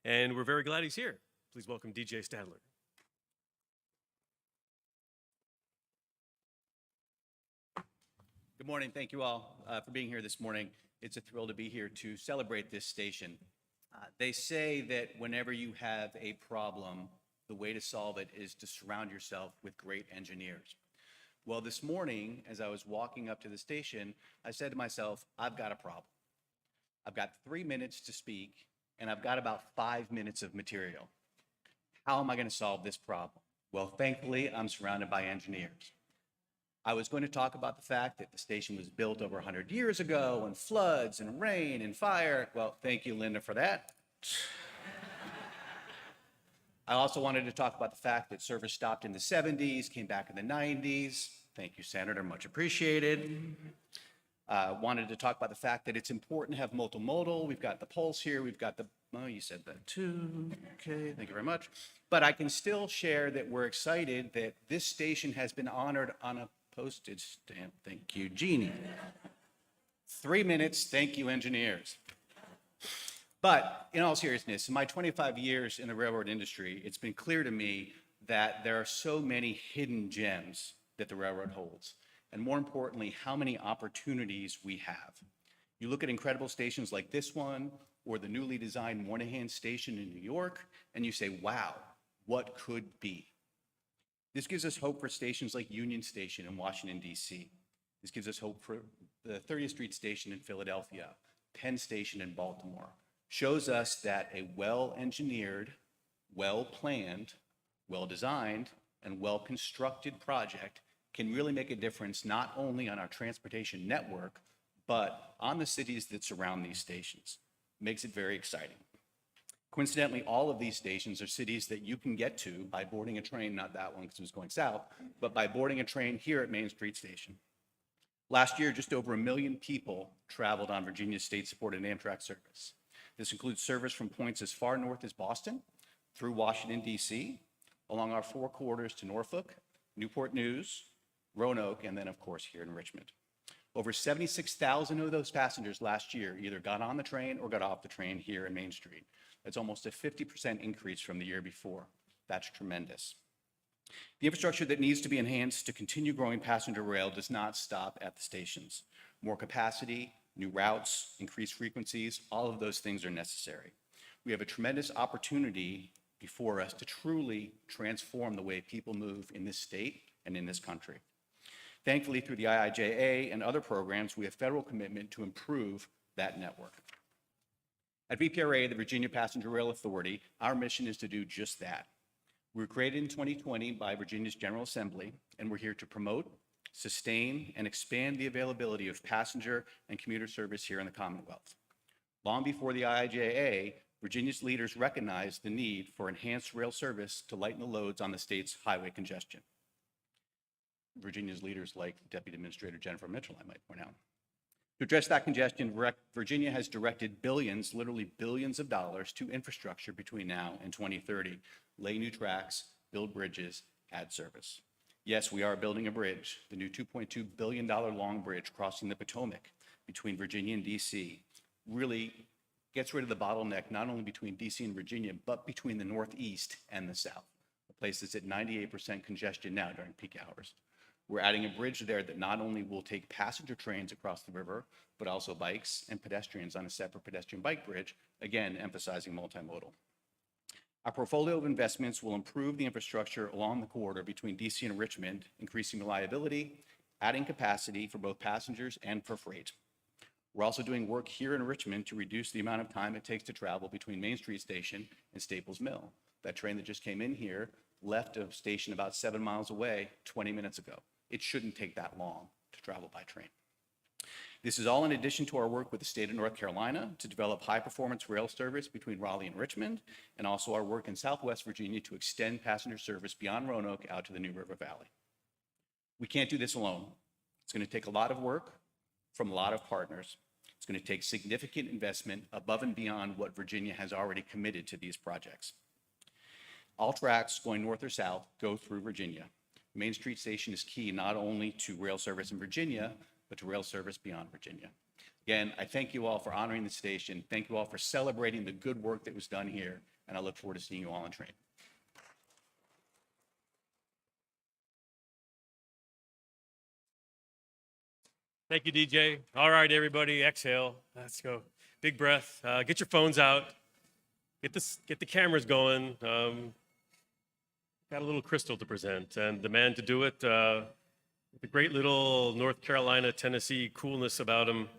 S1: And we're very glad he's here. Please welcome DJ Stadler.
S12: Good morning. Thank you all for being here this morning. It's a thrill to be here to celebrate this station. They say that whenever you have a problem, the way to solve it is to surround yourself with great engineers. Well, this morning, as I was walking up to the station, I said to myself, I've got a problem. I've got 3 minutes to speak, and I've got about 5 minutes of material. How am I going to solve this problem? Well, thankfully, I'm surrounded by engineers. I was going to talk about the fact that the station was built over 100 years ago, and floods and rain and fire. Well, thank you, Linda, for that. I also wanted to talk about the fact that service stopped in the 70s, came back in the 90s. Thank you, Senator, much appreciated. Wanted to talk about the fact that it's important to have multimodal. We've got the Pulse here, we've got the, oh, you said that too. Okay, thank you very much. But I can still share that we're excited that this station has been honored on a postage stamp. Thank you, Jeannie. 3 minutes, thank you, engineers. But in all seriousness, in my 25 years in the railroad industry, it's been clear to me that there are so many hidden gems that the railroad holds, and more importantly, how many opportunities we have. You look at incredible stations like this one, or the newly designed Moynihan Station in New York, and you say, wow, what could be? This gives us hope for stations like Union Station in Washington, D.C. This gives us hope for the 30th Street Station in Philadelphia, Penn Station in Baltimore. Shows us that a well-engineered, well-planned, well-designed, and well-constructed project can really make a difference not only on our transportation network, but on the cities that surround these stations. Makes it very exciting. Coincidentally, all of these stations are cities that you can get to by boarding a train, not that one because it was going south, but by boarding a train here at Main Street Station. Last year, just over 1 million people traveled on Virginia's state-supported Amtrak service. This includes service from points as far north as Boston, through Washington, D.C., along our 4 corridors to Norfolk, Newport News, Roanoke, and then, of course, here in Richmond. Over 76,000 of those passengers last year either got on the train or got off the train here in Main Street. That's almost a 50% increase from the year before. That's tremendous. The infrastructure that needs to be enhanced to continue growing passenger rail does not stop at the stations. More capacity, new routes, increased frequencies, all of those things are necessary. We have a tremendous opportunity before us to truly transform the way people move in this state and in this country. Thankfully, through the IIJA and other programs, we have federal commitment to improve that network. At VPRA, the Virginia Passenger Rail Authority, our mission is to do just that. We were created in 2020 by Virginia's General Assembly, and we're here to promote, sustain, and expand the availability of passenger and commuter service here in the Commonwealth. Long before the IIJA, Virginia's leaders recognized the need for enhanced rail service to lighten the loads on the state's highway congestion. Virginia's leaders like Deputy Administrator Jennifer Mitchell, I might point out. To address that congestion, Virginia has directed billions, literally billions of dollars to infrastructure between now and 2030. Lay new tracks, build bridges, add service. Yes, we are building a bridge, the new $2.2 billion long bridge crossing the Potomac between Virginia and DC. Really gets rid of the bottleneck not only between DC and Virginia, but between the Northeast and the South. The place is at 98% congestion now during peak hours. We're adding a bridge there that not only will take passenger trains across the river, but also bikes and pedestrians on a separate pedestrian bike bridge, again, emphasizing multimodal. Our portfolio of investments will improve the infrastructure along the corridor between DC and Richmond, increasing reliability, adding capacity for both passengers and for freight. We're also doing work here in Richmond to reduce the amount of time it takes to travel between Main Street Station and Staples Mill. That train that just came in here left a station about 7 miles away 20 minutes ago. It shouldn't take that long to travel by train. This is all in addition to our work with the state of North Carolina to develop high-performance rail service between Raleigh and Richmond, and also our work in Southwest Virginia to extend passenger service beyond Roanoke out to the New River Valley. We can't do this alone. It's going to take a lot of work from a lot of partners. It's going to take significant investment above and beyond what Virginia has already committed to these projects. All tracks going north or south go through Virginia. Main Street Station is key not only to rail service in Virginia, but to rail service beyond Virginia. Again, I thank you all for honoring the station. Thank you all for celebrating the good work that was done here, and I look forward to seeing you all on train.
S1: Thank you, DJ. All right, everybody, exhale. Let's go. Big breath. Get your phones out. Get the cameras going. Got a little crystal to present, and the man to do it, the great little North Carolina, Tennessee coolness about him,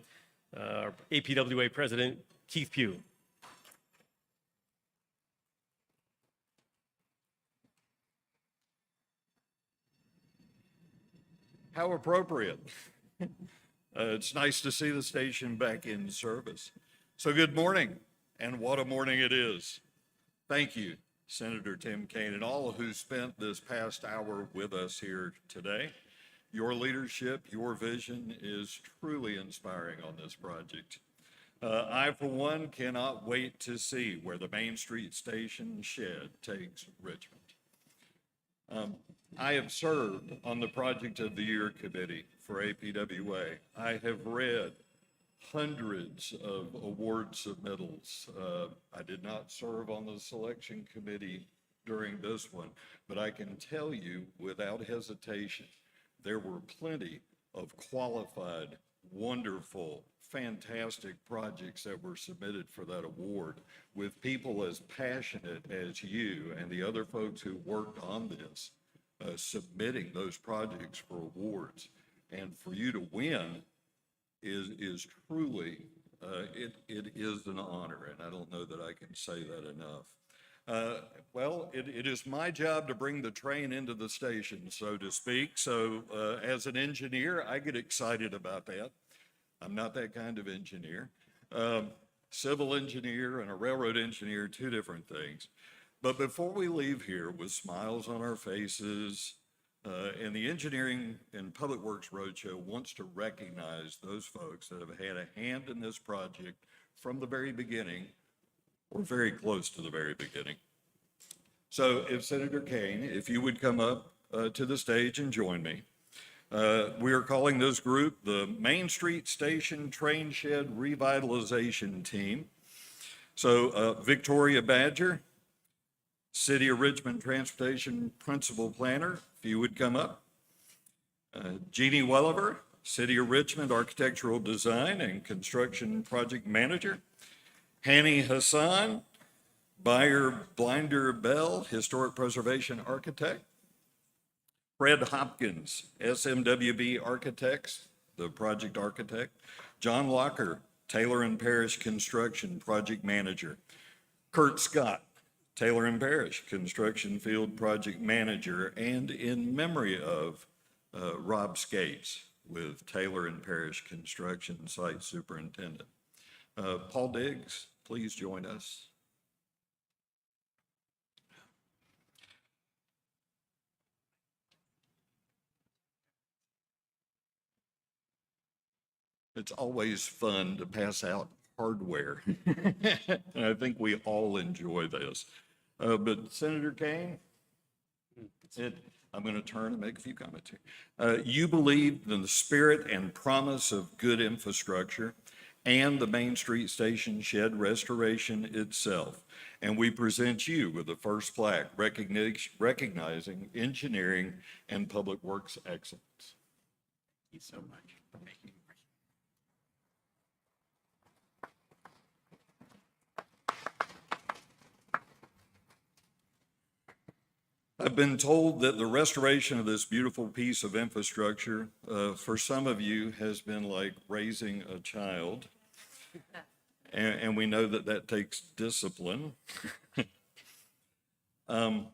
S1: our APWA president, Keith Pugh.
S13: How appropriate. It's nice to see the station back in service. So good morning, and what a morning it is. Thank you, Senator Tim Kaine, and all who spent this past hour with us here today. Your leadership, your vision is truly inspiring on this project. I, for one, cannot wait to see where the Main Street Station shed takes Richmond. I have served on the Project of the Year Committee for APWA. I have read hundreds of award submittals. I did not serve on the selection committee during this one, but I can tell you without hesitation, there were plenty of qualified, wonderful, fantastic projects that were submitted for that award with people as passionate as you and the other folks who worked on this, submitting those projects for awards. And for you to win is truly, it is an honor, and I don't know that I can say that enough. Well, it is my job to bring the train into the station, so to speak. So as an engineer, I get excited about that. I'm not that kind of engineer. Civil engineer and a railroad engineer, two different things. But before we leave here with smiles on our faces, and the Engineering and Public Works Roadshow wants to recognize those folks that have had a hand in this project from the very beginning, or very close to the very beginning. So if Senator Kaine, if you would come up to the stage and join me. We are calling this group the Main Street Station Train Shed Revitalization Team. So Victoria Badger, City of Richmond Transportation Principal Planner, if you would come up. Jeannie Welliver, City of Richmond Architectural Design and Construction Project Manager. Hani Hassan, Buyer Blinder Bell, Historic Preservation Architect. Fred Hopkins, SMWB Architects, the project architect. John Locker, Taylor and Parrish Construction Project Manager. Kurt Scott, Taylor and Parrish Construction Field Project Manager, and in memory of Rob Skates with Taylor and Parrish Construction Site Superintendent. Paul Diggs, please join us. It's always fun to pass out hardware. And I think we all enjoy this. But Senator Kaine, I'm going to turn and make a few comments here. You believe in the spirit and promise of good infrastructure and the Main Street Station shed restoration itself. And we present you with the first plaque recognizing engineering and public works excellence.
S5: Thank you so much. Thank you.
S13: I've been told that the restoration of this beautiful piece of infrastructure, for some of you, has been like raising a child. And we know that that takes discipline. And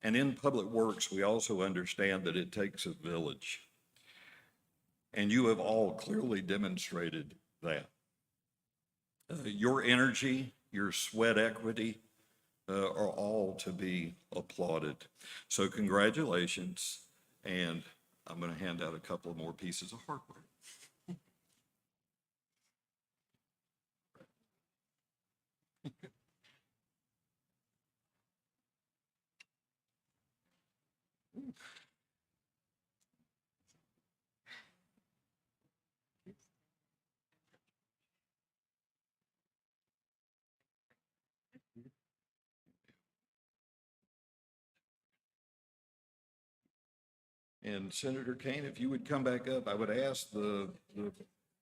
S13: in public works, we also understand that it takes a village. and you have all clearly demonstrated that. Your energy, your sweat equity are all to be applauded. So congratulations, and I'm going to hand out a couple of more pieces of hardware. And Senator Kane, if you would come back up, I would ask the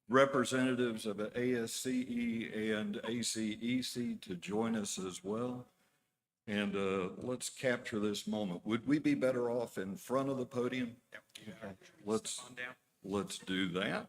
S13: representatives of ASCE and ACEC to join us as well. And let's capture this moment. Would we be better off in front of the podium? Okay. Let's do that.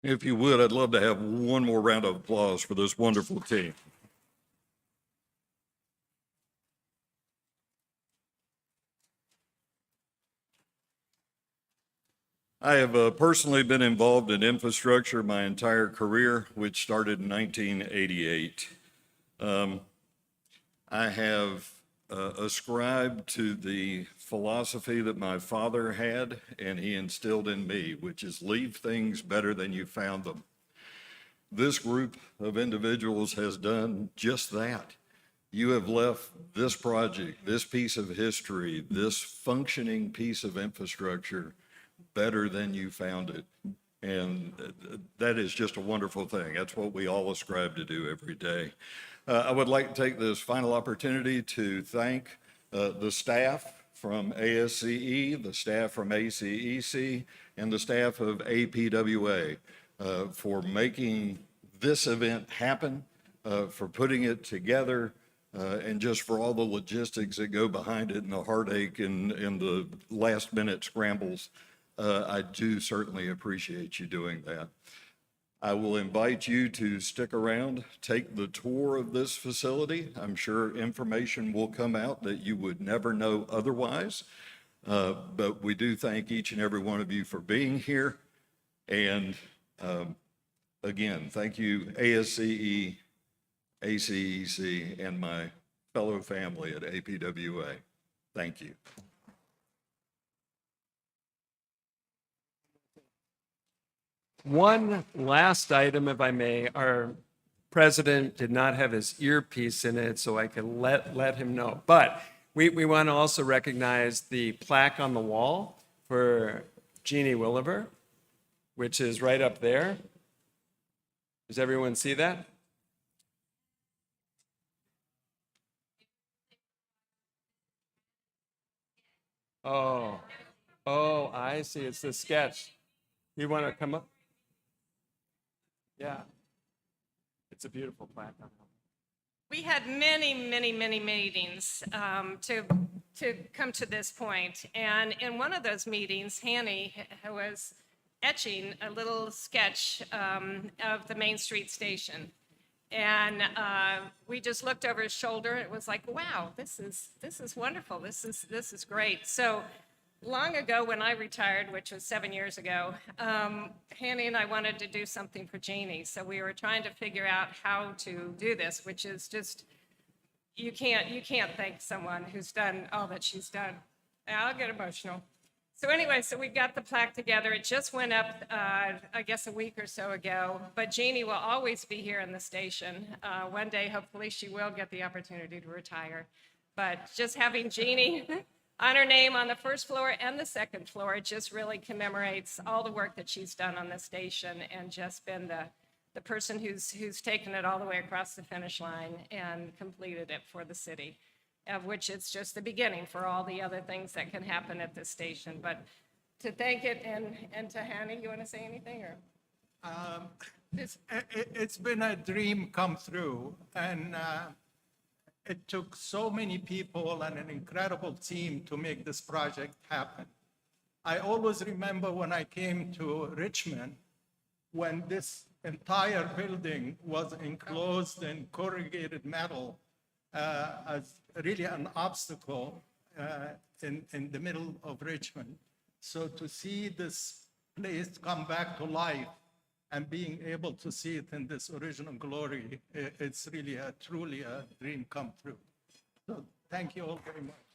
S13: If you would, I'd love to have one more round of applause for this wonderful team. I have personally been involved in infrastructure my entire career, which started in 1988. I have ascribed to the philosophy that my father had and he instilled in me, which is leave things better than you found them. This group of individuals has done just that. You have left this project, this piece of history, this functioning piece of infrastructure better than you found it. And that is just a wonderful thing. That's what we all ascribe to do every day. I would like to take this final opportunity to thank the staff from ASCE, the staff from ACEC, and the staff of APWA for making this event happen, for putting it together, and just for all the logistics that go behind it and the heartache and the last minute scrambles. I do certainly appreciate you doing that. I will invite you to stick around, take the tour of this facility. I'm sure information will come out that you would never know otherwise. But we do thank each and every one of you for being here. And again, thank you, ASCE, ACEC, and my fellow family at APWA. Thank you.
S14: One last item, if I may. Our president did not have his earpiece in it, so I could let him know. But we want to also recognize the plaque on the wall for Jeannie Williver, which is right up there. Does everyone see that? Oh, I see. It's the sketch. You want to come up? Yeah. It's a beautiful plaque.
S15: We had many meetings to come to this point. And in one of those meetings, Hanny was etching a little sketch of the Main Street station. And we just looked over his shoulder. It was like, wow, this is wonderful. This is great. So long ago when I retired, which was 7 years ago, Hanny and I wanted to do something for Jeannie. So we were trying to figure out how to do this, which is just, you can't thank someone who's done all that she's done. And I'll get emotional. So anyway, so we got the plaque together. It just went up, I guess, a week or so ago. But Jeannie will always be here in the station. One day, hopefully, she will get the opportunity to retire. But just having Jeannie on her name on the first floor and the second floor just really commemorates all the work that she's done on the station and just been the person who's taken it all the way across the finish line and completed it for the city, of which it's just the beginning for all the other things that can happen at this station. But to thank it, and to Hanny, you want to say anything? Or
S16: It's been a dream come true, and it took so many people and an incredible team to make this project happen. I always remember when I came to Richmond, when this entire building was enclosed in corrugated metal as really an obstacle in the middle of Richmond. So to see this place come back to life and being able to see it in this original glory, it's really truly a dream come true. So thank you all very much.